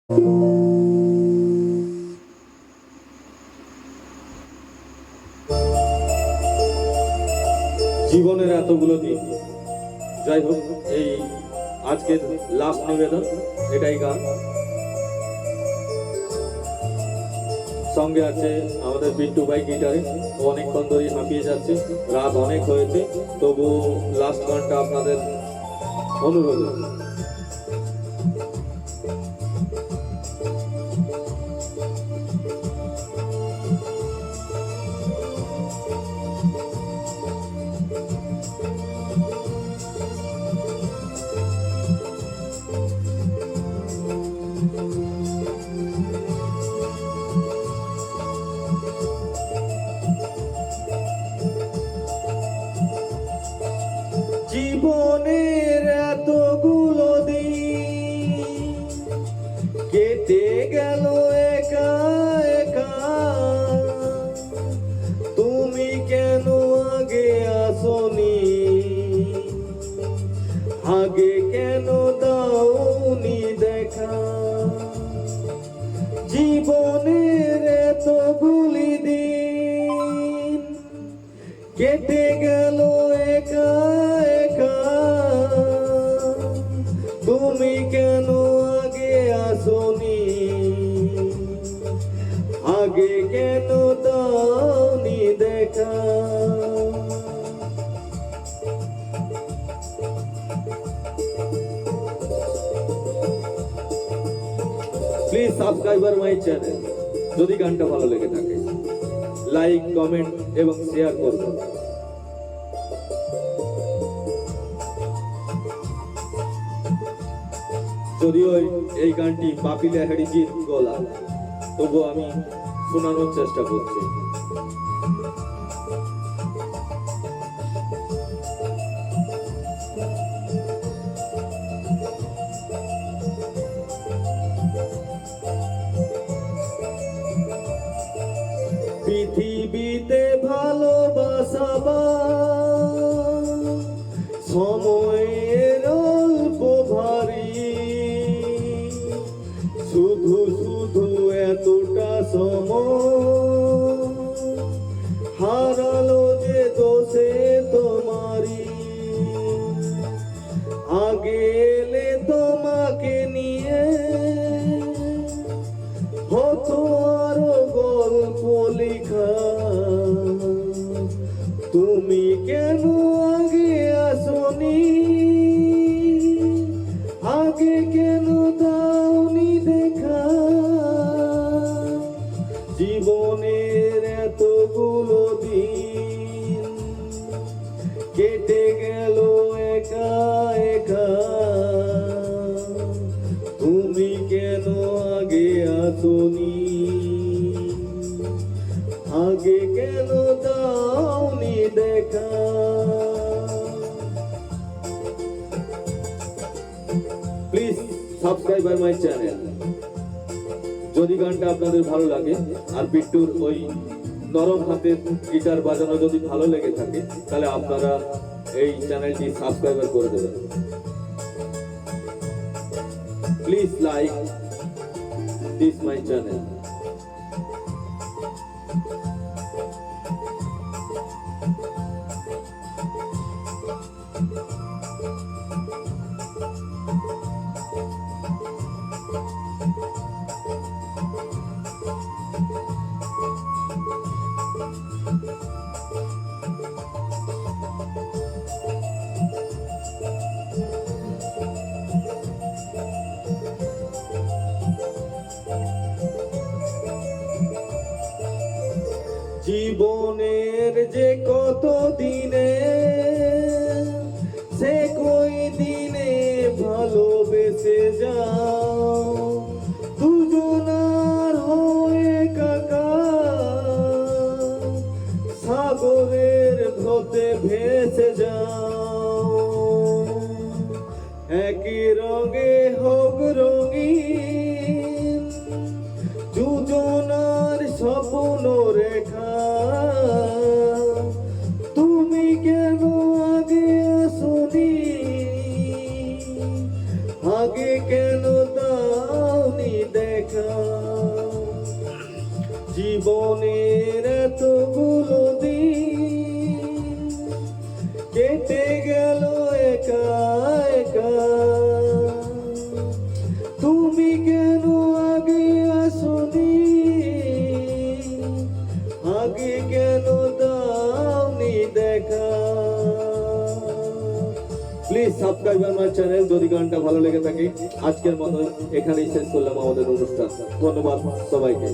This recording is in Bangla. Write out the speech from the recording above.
জীবনের এতগুলো দিন, যাই হোক, এই আজকের লাস্ট নিবেদন এটাই গান। সঙ্গে আছে আমাদের বিট্টু ভাই গিটারে, ও অনেকক্ষণ ধরেই হাঁপিয়ে যাচ্ছে, রাত অনেক হয়েছে, তবু লাস্ট গানটা আপনাদের অনুরোধ। জীবনের এতগুলো দিন কেটে গেল একা একা, তুমি কেন আগে আসনি, আগে কেন দাওনি দেখা। জীবনের এতগুলি দিন কেটে গেল একা একা, তুমি কেন আগে আসনি, আগে কেন দাওনি দেখা। Please subscriber my channel. যদি গানটা ভালো লেগে থাকে লাইক, কমেন্ট এবং শেয়ার করবেন। যদিও এই গানটি বাপি লাহিড়ীজির গলা, তবু আমি শোনানোর চেষ্টা করছি। পৃথিবীতে ভালোবাসা সময়ের অল্প ভারী, শুধু শুধু এতটা সময় হারালো যে দোষে তোমারি। আগে এলে তোমাকে নিয়ে হতো আরো গল্প লেখা, তুমি কেন আগে আসনি, আগে কেন দাওনি দেখা। জীবনের এতগুলো দিন কেটে গেল একা একা, তুমি কেন আগে আসনি, আগে কেন দাওনি দেখা। Please subscribe my channel. যদি গানটা আপনাদের ভালো লাগে আর বিট্টুর ওই নরম হাতের গিটার বাজানো যদি ভালো লেগে থাকে, তাহলে আপনারা এই চ্যানেলটি সাবস্ক্রাইব করে দেবেন। Please like this my channel. জীবনের যে কত দিনে সে কই দিনে ভালোবেসে যাও, দুজনার হয়ে কাকা সাগরের স্রোতে ভেসে যাও। একই রঙে হোক রঙিন দুজনার স্বপ্ন রেখা, তুমি জীবনের এতগুলো দিন কেটে গেল একা একা, তুমি কেন আগে আসনি, আগে কেন দাওনি দেখা। প্লিজ সাবস্ক্রাইব আমার চ্যানেল। যদি গানটা ভালো লেগে থাকে আজকের মতো এখানেই শেষ করলাম আমাদের অনুষ্ঠান। ধন্যবাদ সবাইকে।